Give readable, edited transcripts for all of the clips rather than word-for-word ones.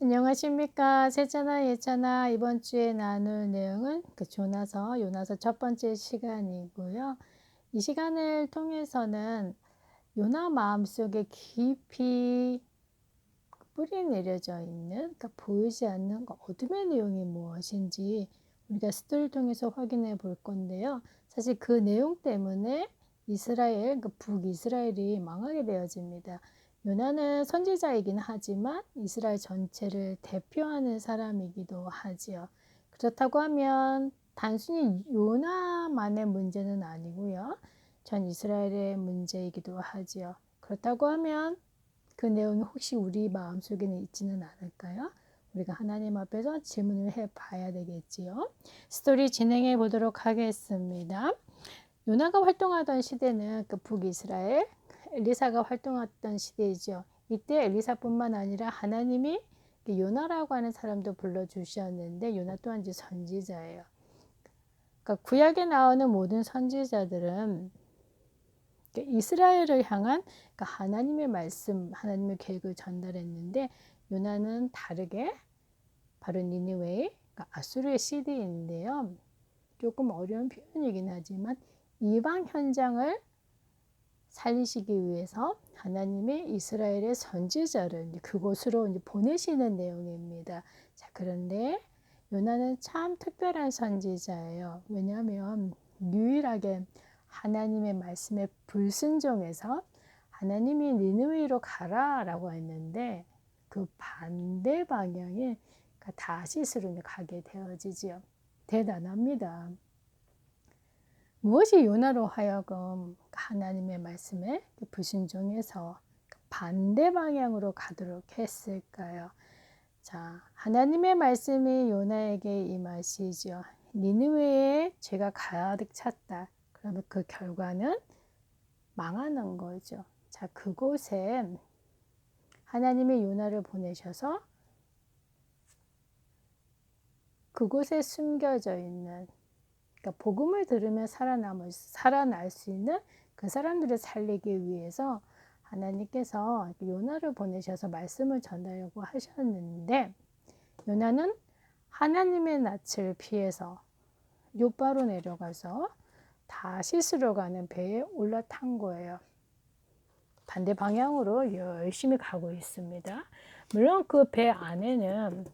안녕하십니까. 세차나 예차나 이번 주에 나눌 내용은 요나서 첫 번째 시간이고요. 이 시간을 통해서는 요나 마음속에 깊이 뿌리 내려져 있는, 보이지 않는 어둠의 내용이 무엇인지 우리가 스토리를 통해서 확인해 볼 건데요. 사실 그 내용 때문에 북이스라엘이 망하게 되어집니다. 요나는 선지자이긴 하지만 이스라엘 전체를 대표하는 사람이기도 하지요. 그렇다고 하면 단순히 요나만의 문제는 아니고요. 전 이스라엘의 문제이기도 하지요. 그렇다고 하면 그 내용이 혹시 우리 마음속에는 있지는 않을까요? 우리가 하나님 앞에서 질문을 해봐야 되겠지요. 스토리 진행해 보도록 하겠습니다. 요나가 활동하던 시대는 북이스라엘, 엘리사가 활동했던 시대이죠. 이때 엘리사뿐만 아니라 하나님이 요나라고 하는 사람도 불러주셨는데 요나 또한 이제 선지자예요. 구약에 나오는 모든 선지자들은 이스라엘을 향한 하나님의 말씀, 하나님의 계획을 전달했는데 요나는 다르게 바로 니느웨의 아수르의 시대인데요. 조금 어려운 표현이긴 하지만 이방 현장을 살리시기 위해서 하나님의 이스라엘의 선지자를 그곳으로 보내시는 내용입니다. 자, 그런데 요나는 참 특별한 선지자예요. 왜냐하면 유일하게 하나님의 말씀에 불순종해서 하나님이 니느웨로 가라라고 했는데 그 반대 방향에 다시스로 가게 되어지지요. 대단합니다. 무엇이 요나로 하여금 하나님의 말씀에 불순종해서 반대 방향으로 가도록 했을까요? 자, 하나님의 말씀이 요나에게 임하시죠. 니느웨에 죄가 가득 찼다. 그러면 그 결과는 망하는 거죠. 자, 그곳에 하나님의 요나를 보내셔서 그곳에 숨겨져 있는 복음을 들으면 살아날 수 있는 그 사람들을 살리기 위해서 하나님께서 요나를 보내셔서 말씀을 전하려고 하셨는데 요나는 하나님의 낯을 피해서 요바로 내려가서 다시스로 가는 배에 올라탄 거예요. 반대 방향으로 열심히 가고 있습니다. 물론 그 배 안에는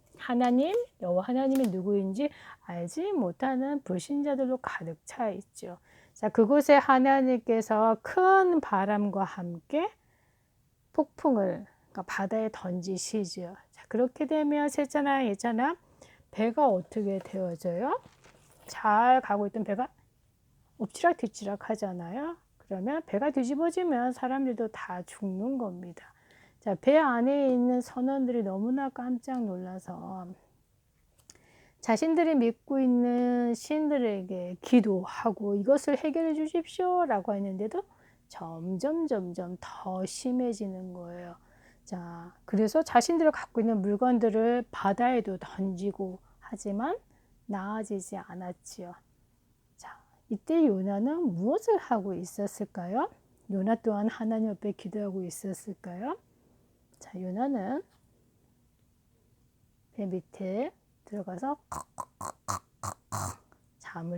여호와 하나님이 누구인지 알지 못하는 불신자들로 가득 차 있죠. 자, 그곳에 하나님께서 큰 바람과 함께 폭풍을 바다에 던지시죠. 자, 그렇게 되면 셋째나 예잖아 배가 어떻게 되어져요? 잘 가고 있던 배가 엎치락뒤치락 하잖아요. 그러면 배가 뒤집어지면 사람들도 다 죽는 겁니다. 자, 배 안에 있는 선원들이 너무나 깜짝 놀라서 자신들이 믿고 있는 신들에게 기도하고 이것을 해결해 주십시오 라고 했는데도 점점 더 심해지는 거예요. 자, 그래서 자신들이 갖고 있는 물건들을 바다에도 던지고 하지만 나아지지 않았지요. 자, 이때 요나는 무엇을 하고 있었을까요? 요나 또한 하나님 앞에 기도하고 있었을까요? 자, 요나는 배 밑에 들어가서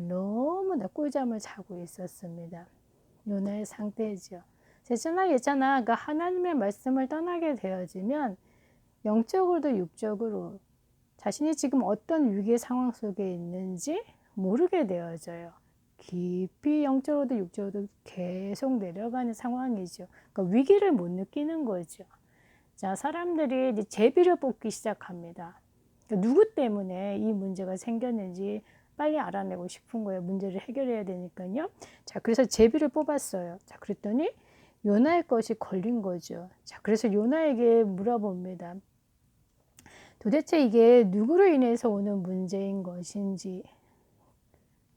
너무나 꿀잠을 자고 있었습니다. 요나의 상태지요. 셋째나 예잖아 하나님의 말씀을 떠나게 되어지면 영적으로도 육적으로 자신이 지금 어떤 위기의 상황 속에 있는지 모르게 되어져요. 깊이 영적으로도 육적으로도 계속 내려가는 상황이죠. 위기를 못 느끼는 거죠. 자, 사람들이 이제 제비를 뽑기 시작합니다. 누구 때문에 이 문제가 생겼는지 빨리 알아내고 싶은 거예요. 문제를 해결해야 되니까요. 자, 그래서 제비를 뽑았어요. 자, 그랬더니 요나의 것이 걸린 거죠. 자, 그래서 요나에게 물어봅니다. 도대체 이게 누구로 인해서 오는 문제인 것인지.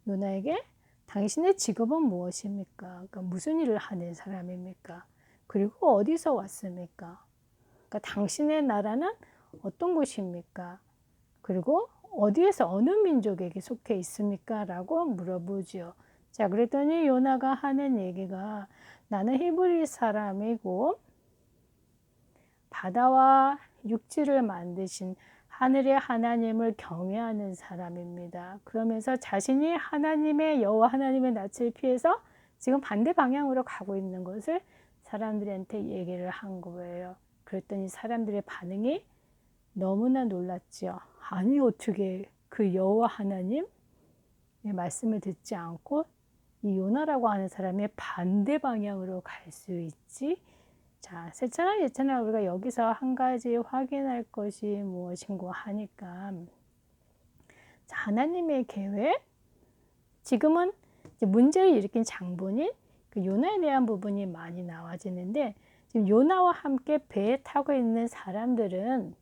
요나에게 당신의 직업은 무엇입니까? 무슨 일을 하는 사람입니까? 그리고 어디서 왔습니까? 당신의 나라는 어떤 곳입니까? 그리고 어디에서 어느 민족에게 속해 있습니까? 라고 물어보죠. 자, 그랬더니 요나가 하는 얘기가 나는 히브리 사람이고 바다와 육지를 만드신 하늘의 하나님을 경외하는 사람입니다. 그러면서 자신이 하나님의 여호와 하나님의 낯을 피해서 지금 반대 방향으로 가고 있는 것을 사람들한테 얘기를 한 거예요. 그랬더니 사람들의 반응이 너무나 놀랐죠. 아니 어떻게 그 여호와 하나님의 말씀을 듣지 않고 이 요나라고 하는 사람의 반대 방향으로 갈 수 있지? 자, 세차나 예차나 우리가 여기서 한 가지 확인할 것이 무엇인고 하니까, 자, 하나님의 계획, 지금은 이제 문제를 일으킨 장본인 그 요나에 대한 부분이 많이 나와지는데, 지금 요나와 함께 배에 타고 있는 사람들은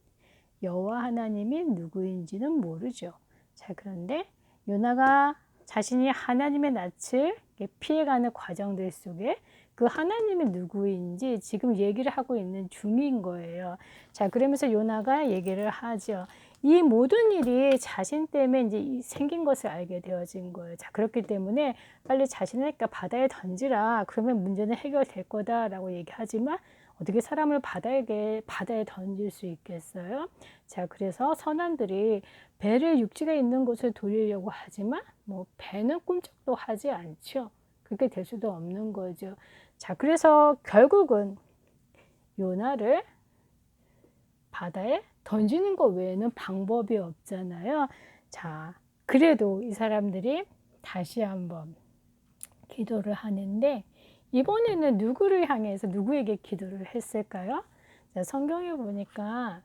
여호와 하나님이 누구인지는 모르죠. 자, 그런데 요나가 자신이 하나님의 낯을 피해가는 과정들 속에 그 하나님이 누구인지 지금 얘기를 하고 있는 중인 거예요. 자, 그러면서 요나가 얘기를 하죠. 이 모든 일이 자신 때문에 이제 생긴 것을 알게 되어진 거예요. 자, 그렇기 때문에 빨리 자신을 바다에 던지라. 그러면 문제는 해결될 거다라고 얘기하지만 어떻게 사람을 바다에 던질 수 있겠어요? 자, 그래서 선원들이 배를 육지가 있는 곳에 돌리려고 하지만 배는 꿈쩍도 하지 않죠. 그렇게 될 수도 없는 거죠. 자, 그래서 결국은 요나를 바다에 던지는 것 외에는 방법이 없잖아요. 자, 그래도 이 사람들이 다시 한번 기도를 하는데 이번에는 누구를 향해서 누구에게 기도를 했을까요? 자, 성경에 보니까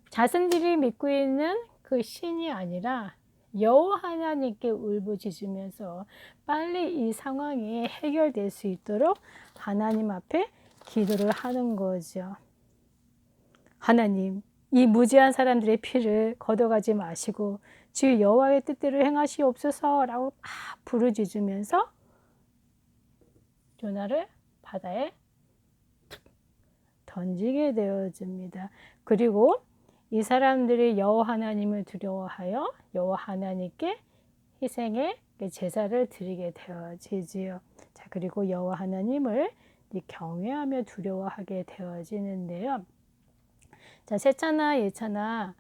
자신들이 믿고 있는 그 신이 아니라 여호와 하나님께 울부짖으면서 빨리 이 상황이 해결될 수 있도록 하나님 앞에 기도를 하는 거죠. 하나님, 이 무지한 사람들의 피를 걷어가지 마시고 주 여호와의 뜻대로 행하시옵소서라고 막 부르짖으면서 요나를 바다에 던지게 되어집니다. 그리고 이 사람들이 여호와 하나님을 두려워하여 여호와 하나님께 희생의 제사를 드리게 되어지지요. 자, 그리고 여호와 하나님을 경외하며 두려워하게 되어지는데요. 자, 새차나 예차나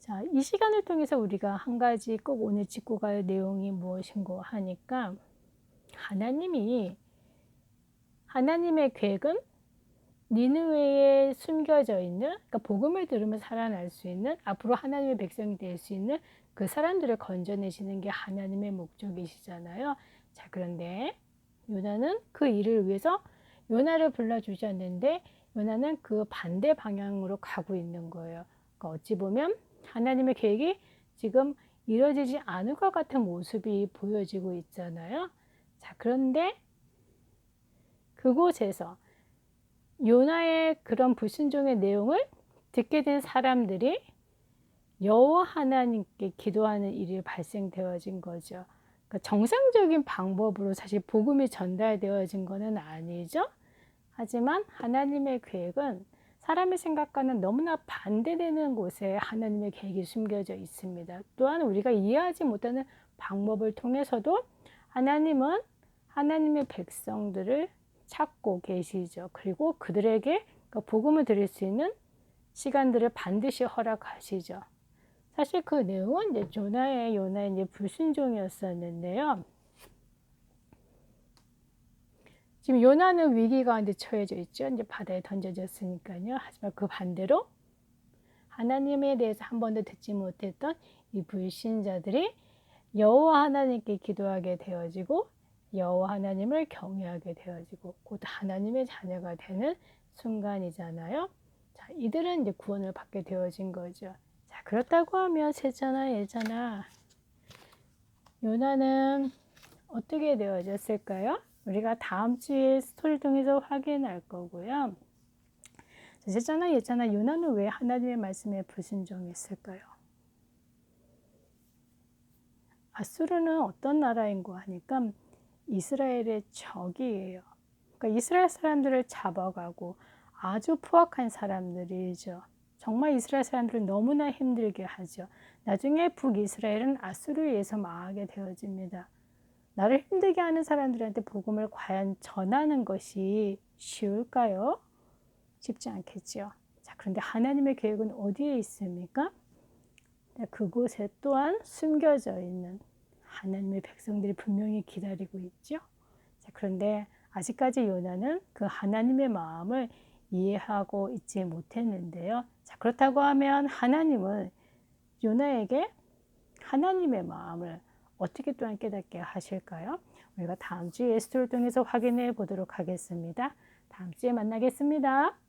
자, 이 시간을 통해서 우리가 한 가지 꼭 오늘 짚고 갈 내용이 무엇인고 하니까 하나님의 계획은 니느웨에 숨겨져 있는, 그러니까 복음을 들으면 살아날 수 있는, 앞으로 하나님의 백성이 될 수 있는 그 사람들을 건져내시는 게 하나님의 목적이시잖아요. 자, 그런데 요나는 그 일을 위해서 요나를 불러주셨는데 요나는 그 반대 방향으로 가고 있는 거예요. 그러니까 어찌 보면 하나님의 계획이 지금 이루어지지 않을 것 같은 모습이 보여지고 있잖아요. 자, 그런데 그곳에서 요나의 그런 불순종의 내용을 듣게 된 사람들이 여호와 하나님께 기도하는 일이 발생되어진 거죠. 그러니까 정상적인 방법으로 사실 복음이 전달되어진 것은 아니죠. 하지만 하나님의 계획은 사람의 생각과는 너무나 반대되는 곳에 하나님의 계획이 숨겨져 있습니다. 또한 우리가 이해하지 못하는 방법을 통해서도 하나님은 하나님의 백성들을 찾고 계시죠. 그리고 그들에게 복음을 드릴 수 있는 시간들을 반드시 허락하시죠. 사실 그 내용은 이제 요나의 이제 불순종이었었는데요. 지금 요나는 위기가 이제 처해져 있죠. 이제 바다에 던져졌으니까요. 하지만 그 반대로 하나님에 대해서 한 번도 듣지 못했던 이 불신자들이 여호와 하나님께 기도하게 되어지고 여호와 하나님을 경외하게 되어지고 곧 하나님의 자녀가 되는 순간이잖아요. 자, 이들은 이제 구원을 받게 되어진 거죠. 자, 그렇다고 하면 세차나 예차나 요나는 어떻게 되어졌을까요? 우리가 다음 주에 스토리를 통해서 확인할 거고요. 세차나 예차나 요나는 왜 하나님의 말씀에 불순종했을까요? 아수르는 어떤 나라인고 하니까 이스라엘의 적이에요. 그러니까 이스라엘 사람들을 잡아가고 아주 포악한 사람들이죠. 정말 이스라엘 사람들을 너무나 힘들게 하죠. 나중에 북이스라엘은 아수르에 의해서 망하게 되어집니다. 나를 힘들게 하는 사람들한테 복음을 과연 전하는 것이 쉬울까요? 쉽지 않겠죠. 자, 그런데 하나님의 계획은 어디에 있습니까? 그곳에 또한 숨겨져 있는 하나님의 백성들이 분명히 기다리고 있죠. 자, 그런데 아직까지 요나는 그 하나님의 마음을 이해하고 있지 못했는데요. 자, 그렇다고 하면 하나님은 요나에게 하나님의 마음을 어떻게 또한 깨닫게 하실까요? 우리가 다음 주에 에스더를 통해서 확인해 보도록 하겠습니다. 다음 주에 만나겠습니다.